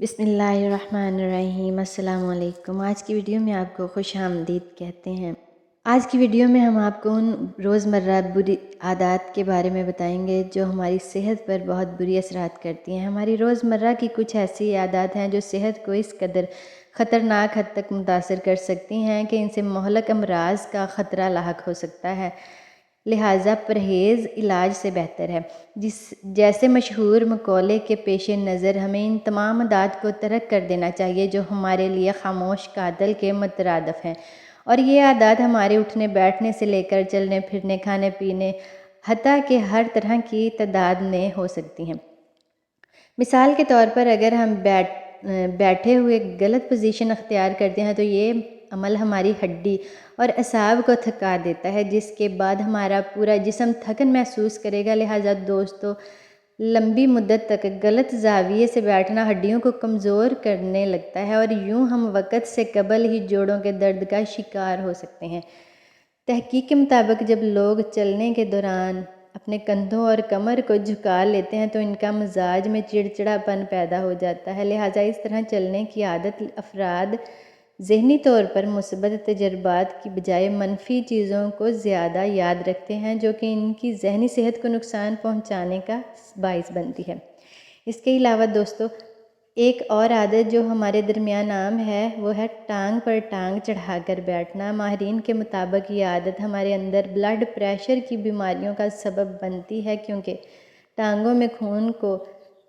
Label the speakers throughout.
Speaker 1: بسم اللہ الرحمن الرحیم۔ السلام علیکم۔ آج کی ویڈیو میں آپ کو خوش آمدید کہتے ہیں۔ آج کی ویڈیو میں ہم آپ کو ان روزمرہ بری عادات کے بارے میں بتائیں گے جو ہماری صحت پر بہت بری اثرات کرتی ہیں۔ ہماری روزمرہ کی کچھ ایسی عادات ہیں جو صحت کو اس قدر خطرناک حد تک متاثر کر سکتی ہیں کہ ان سے مہلک امراض کا خطرہ لاحق ہو سکتا ہے، لہٰذا پرہیز علاج سے بہتر ہے۔ جیسے مشہور مقولے کے پیش نظر ہمیں ان تمام عادات کو ترک کر دینا چاہیے جو ہمارے لیے خاموش قاتل کے مترادف ہیں، اور یہ عادات ہمارے اٹھنے بیٹھنے سے لے کر چلنے پھرنے، کھانے پینے، حتیٰ کہ ہر طرح کی تعداد میں ہو سکتی ہیں۔ مثال کے طور پر اگر ہم بیٹھے ہوئے غلط پوزیشن اختیار کرتے ہیں تو یہ عمل ہماری ہڈی اور اعصاب کو تھکا دیتا ہے، جس کے بعد ہمارا پورا جسم تھکن محسوس کرے گا۔ لہٰذا دوستو، لمبی مدت تک غلط زاویے سے بیٹھنا ہڈیوں کو کمزور کرنے لگتا ہے، اور یوں ہم وقت سے قبل ہی جوڑوں کے درد کا شکار ہو سکتے ہیں۔ تحقیق کے مطابق جب لوگ چلنے کے دوران اپنے کندھوں اور کمر کو جھکا لیتے ہیں تو ان کا مزاج میں چڑچڑاپن پیدا ہو جاتا ہے۔ لہٰذا اس طرح چلنے کی عادت افراد ذہنی طور پر مثبت تجربات کی بجائے منفی چیزوں کو زیادہ یاد رکھتے ہیں، جو کہ ان کی ذہنی صحت کو نقصان پہنچانے کا باعث بنتی ہے۔ اس کے علاوہ دوستو، ایک اور عادت جو ہمارے درمیان عام ہے وہ ہے ٹانگ پر ٹانگ چڑھا کر بیٹھنا۔ ماہرین کے مطابق یہ عادت ہمارے اندر بلڈ پریشر کی بیماریوں کا سبب بنتی ہے، کیونکہ ٹانگوں میں خون کو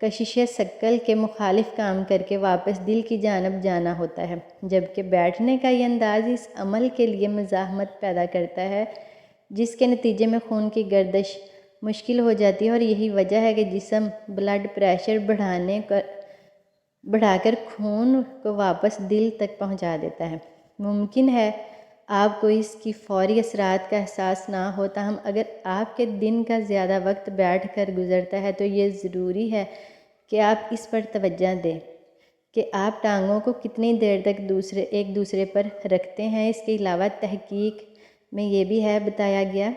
Speaker 1: کشش ثقل کے مخالف کام کر کے واپس دل کی جانب جانا ہوتا ہے، جبکہ بیٹھنے کا یہ انداز اس عمل کے لیے مزاحمت پیدا کرتا ہے، جس کے نتیجے میں خون کی گردش مشکل ہو جاتی ہے، اور یہی وجہ ہے کہ جسم بلڈ پریشر بڑھا کر خون کو واپس دل تک پہنچا دیتا ہے۔ ممکن ہے آپ کو اس کی فوری اثرات کا احساس نہ ہو، تاہم اگر آپ کے دن کا زیادہ وقت بیٹھ کر گزرتا ہے تو یہ ضروری ہے کہ آپ اس پر توجہ دیں کہ آپ ٹانگوں کو کتنی دیر تک ایک دوسرے پر رکھتے ہیں۔ اس کے علاوہ تحقیق میں یہ بھی بتایا گیا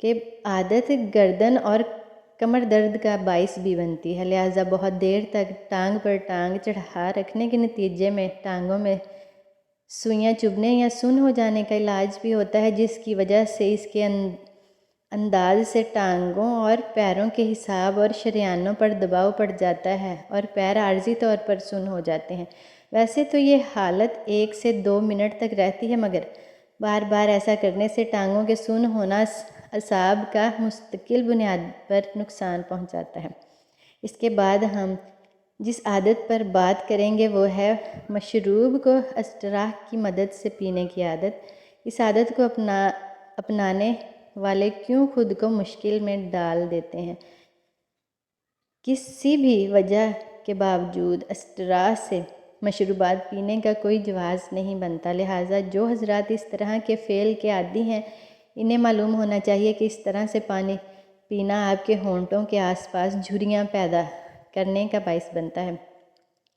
Speaker 1: کہ عادت گردن اور کمر درد کا باعث بھی بنتی ہے، لہٰذا بہت دیر تک ٹانگ پر ٹانگ چڑھا رکھنے کے نتیجے میں ٹانگوں میں سوئیاں چبھنے یا سن ہو جانے کا علاج بھی ہوتا ہے، جس کی وجہ سے اس کے انداز سے ٹانگوں اور پیروں کے حساب اور شریانوں پر دباؤ پڑ جاتا ہے اور پیر عارضی طور پر سن ہو جاتے ہیں۔ ویسے تو یہ حالت 1 سے 2 منٹ تک رہتی ہے، مگر بار بار ایسا کرنے سے ٹانگوں کے سن ہونا اعصاب کا مستقل بنیاد پر نقصان پہنچاتا ہے۔ اس کے بعد ہم جس عادت پر بات کریں گے وہ ہے مشروب کو اشتراک کی مدد سے پینے کی عادت۔ اس عادت کو اپنانے والے کیوں خود کو مشکل میں ڈال دیتے ہیں۔ کسی بھی وجہ کے باوجود اشتراک سے مشروبات پینے کا کوئی جواز نہیں بنتا، لہٰذا جو حضرات اس طرح کے فعل کے عادی ہیں انہیں معلوم ہونا چاہیے کہ اس طرح سے پانی پینا آپ کے ہونٹوں کے آس پاس جھریاں پیدا کرنے کا باعث بنتا ہے،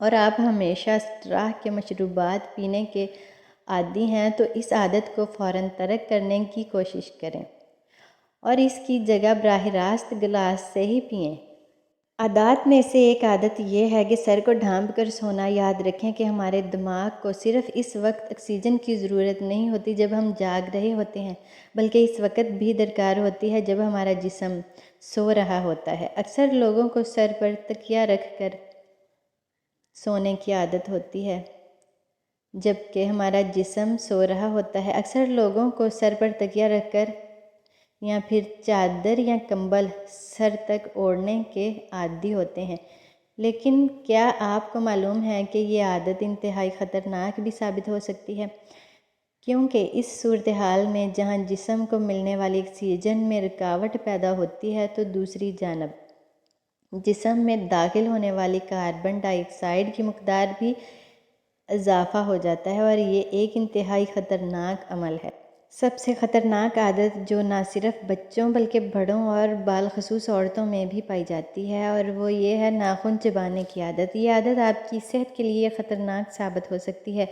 Speaker 1: اور آپ ہمیشہ اشتراک کے مشروبات پینے کے عادی ہیں تو اس عادت کو فوراً ترک کرنے کی کوشش کریں اور اس کی جگہ براہ راست گلاس سے ہی پئیں۔ عادات میں سے ایک عادت یہ ہے کہ سر کو ڈھانپ کر سونا۔ یاد رکھیں کہ ہمارے دماغ کو صرف اس وقت آکسیجن کی ضرورت نہیں ہوتی جب ہم جاگ رہے ہوتے ہیں، بلکہ اس وقت بھی درکار ہوتی ہے جب ہمارا جسم سو رہا ہوتا ہے۔ اکثر لوگوں کو سر پر تکیہ رکھ کر سونے کی عادت ہوتی ہے جبکہ ہمارا جسم سو رہا ہوتا ہے۔ اکثر لوگوں کو سر پر تکیہ رکھ کر یا پھر چادر یا کمبل سر تک اوڑھنے کے عادی ہوتے ہیں، لیکن کیا آپ کو معلوم ہے کہ یہ عادت انتہائی خطرناک بھی ثابت ہو سکتی ہے، کیونکہ اس صورتحال میں جہاں جسم کو ملنے والی آکسیجن میں رکاوٹ پیدا ہوتی ہے تو دوسری جانب جسم میں داخل ہونے والی کاربن ڈائی آکسائیڈ کی مقدار بھی اضافہ ہو جاتا ہے، اور یہ ایک انتہائی خطرناک عمل ہے۔ سب سے خطرناک عادت جو نہ صرف بچوں بلکہ بڑوں اور بالخصوص عورتوں میں بھی پائی جاتی ہے، اور وہ یہ ہے ناخن چبانے کی عادت۔ یہ عادت آپ کی صحت کے لیے خطرناک ثابت ہو سکتی ہے،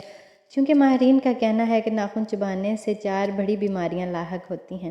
Speaker 1: چونکہ ماہرین کا کہنا ہے کہ ناخن چبانے سے 4 بڑی بیماریاں لاحق ہوتی ہیں۔